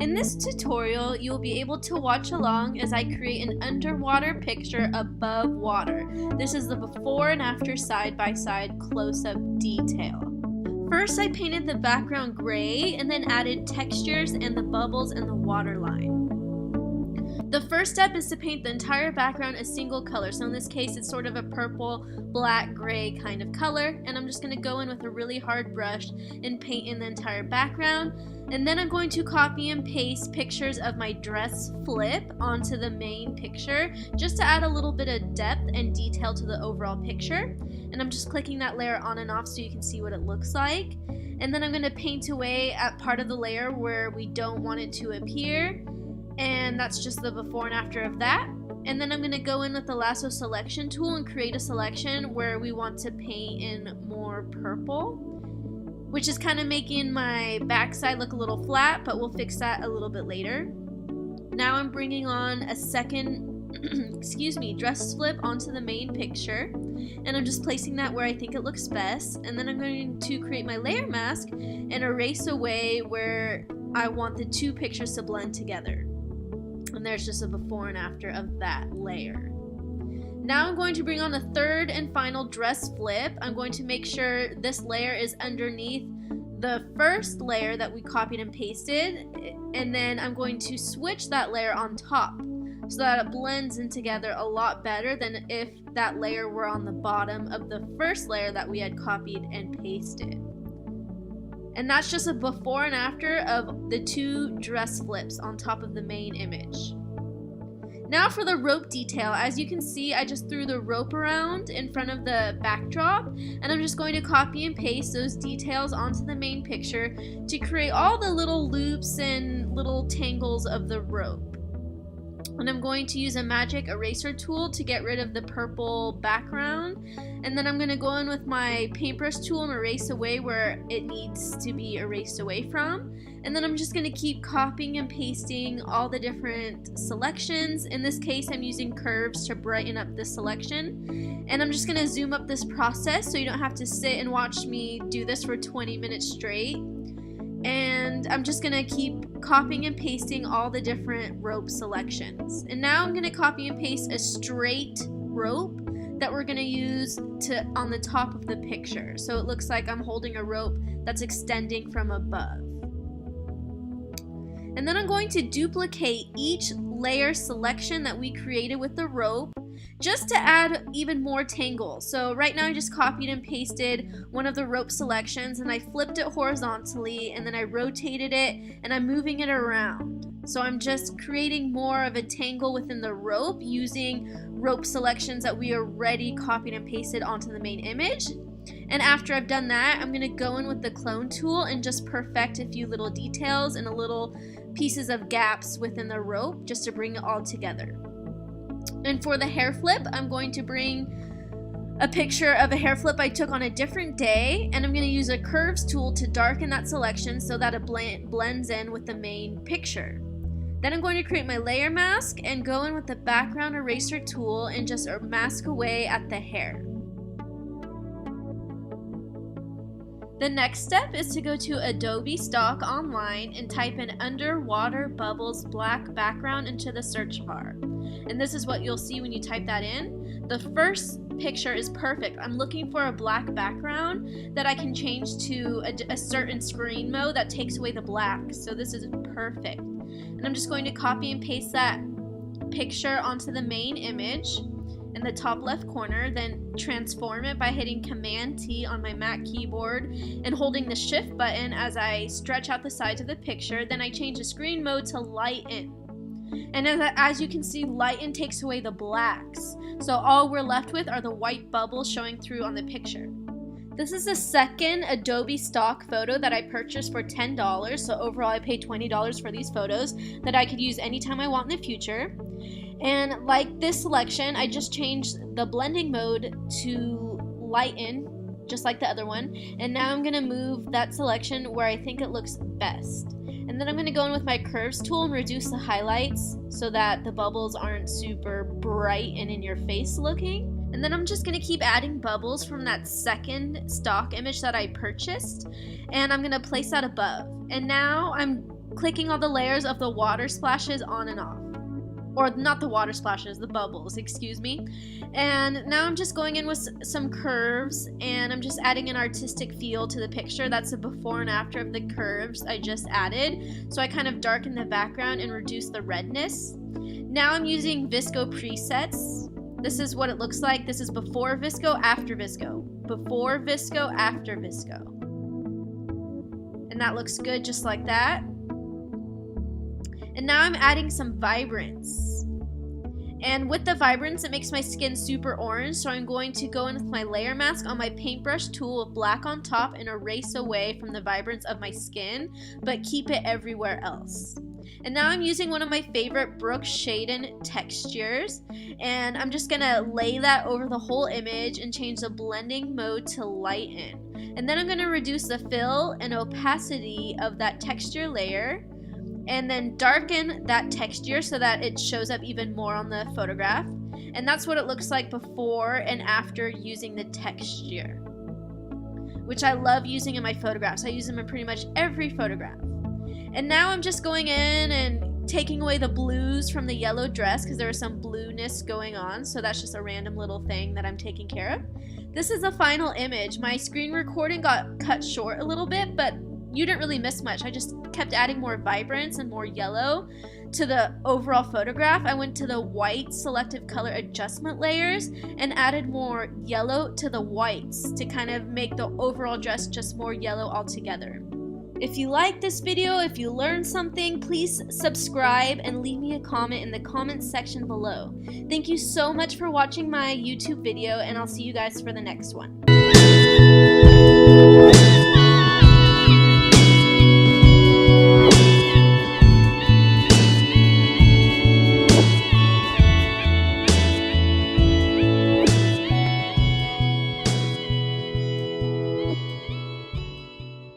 In this tutorial, you'll be able to watch along as I create an underwater picture above water. This is the before and after side-by-side close-up detail. First, I painted the background gray and then added textures and the bubbles and the waterline. The first step is to paint the entire background a single color. So in this case, it's sort of a purple, black, gray kind of color. And I'm just going to go in with a really hard brush and paint in the entire background. And then I'm going to copy and paste pictures of my dress flip onto the main picture, just to add a little bit of depth and detail to the overall picture. And I'm just clicking that layer on and off so you can see what it looks like. And then I'm going to paint away at part of the layer where we don't want it to appear. And that's just the before and after of that. And then I'm going to go in with the lasso selection tool and create a selection where we want to paint in more purple, which is kind of making my backside look a little flat, but we'll fix that a little bit later. Now I'm bringing on a second dress flip onto the main picture, and I'm just placing that where I think it looks best. And then I'm going to create my layer mask and erase away where I want the two pictures to blend together. And there's just a before and after of that layer. Now I'm going to bring on the third and final dress flip. I'm going to make sure this layer is underneath the first layer that we copied and pasted, and then I'm going to switch that layer on top so that it blends in together a lot better than if that layer were on the bottom of the first layer that we had copied and pasted. And that's just a before and after of the two dress flips on top of the main image. Now for the rope detail. As you can see, I just threw the rope around in front of the backdrop, and I'm just going to copy and paste those details onto the main picture to create all the little loops and little tangles of the rope. And I'm going to use a magic eraser tool to get rid of the purple background. And then I'm going to go in with my paintbrush tool and erase away where it needs to be erased away from. And then I'm just going to keep copying and pasting all the different selections. In this case, I'm using curves to brighten up the selection. And I'm just going to zoom up this process so you don't have to sit and watch me do this for 20 minutes straight. And I'm just going to keep copying and pasting all the different rope selections. And now I'm going to copy and paste a straight rope that we're going to use on the top of the picture. So it looks like I'm holding a rope that's extending from above. And then I'm going to duplicate each layer selection that we created with the rope, just to add even more tangles. So right now I just copied and pasted one of the rope selections, and I flipped it horizontally, and then I rotated it, and I'm moving it around. So I'm just creating more of a tangle within the rope using rope selections that we already copied and pasted onto the main image. And after I've done that, I'm going to go in with the clone tool and just perfect a few little details and a little pieces of gaps within the rope just to bring it all together. And for the hair flip, I'm going to bring a picture of a hair flip I took on a different day, and I'm going to use a curves tool to darken that selection so that it blends in with the main picture. Then I'm going to create my layer mask and go in with the background eraser tool and just mask away at the hair. The next step is to go to Adobe Stock online and type in underwater bubbles black background into the search bar. And this is what you'll see when you type that in. The first picture is perfect. I'm looking for a black background that I can change to a certain screen mode that takes away the black. So this is perfect. And I'm just going to copy and paste that picture onto the main image in the top left corner, then transform it by hitting Command T on my Mac keyboard and holding the Shift button as I stretch out the sides of the picture. Then I change the screen mode to Lighten. And as you can see, Lighten takes away the blacks. So all we're left with are the white bubbles showing through on the picture. This is the second Adobe Stock photo that I purchased for $10. So overall I paid $20 for these photos that I could use anytime I want in the future. And like this selection, I just changed the blending mode to Lighten, just like the other one. And now I'm going to move that selection where I think it looks best. And then I'm going to go in with my curves tool and reduce the highlights so that the bubbles aren't super bright and in your face looking. And then I'm just going to keep adding bubbles from that second stock image that I purchased. And I'm going to place that above. And now I'm clicking all the layers of the water splashes on and off. Or not the water splashes, the bubbles, excuse me. And now I'm just going in with some curves, and I'm just adding an artistic feel to the picture. That's the before and after of the curves I just added. So I kind of darken the background and reduce the redness. Now I'm using Visco presets. This is what it looks like. This is before Visco, after Visco. Before Visco, after Visco. And that looks good just like that. And now I'm adding some vibrance. And with the vibrance, it makes my skin super orange, so I'm going to go in with my layer mask on my paintbrush tool with black on top and erase away from the vibrance of my skin, but keep it everywhere else. And now I'm using one of my favorite Brooke Shaden textures, and I'm just gonna lay that over the whole image and change the blending mode to lighten. And then I'm gonna reduce the fill and opacity of that texture layer, and then darken that texture so that it shows up even more on the photograph. And that's what it looks like before and after using the texture, which I love using in my photographs. I use them in pretty much every photograph. And now I'm just going in and taking away the blues from the yellow dress because there was some blueness going on, so that's just a random little thing that I'm taking care of. This is the final image. My screen recording got cut short a little bit, but you didn't really miss much. I just kept adding more vibrance and more yellow to the overall photograph. I went to the white selective color adjustment layers and added more yellow to the whites to kind of make the overall dress just more yellow altogether. If you like this video, if you learned something, please subscribe and leave me a comment in the comments section below. Thank you so much for watching my YouTube video, and I'll see you guys for the next one.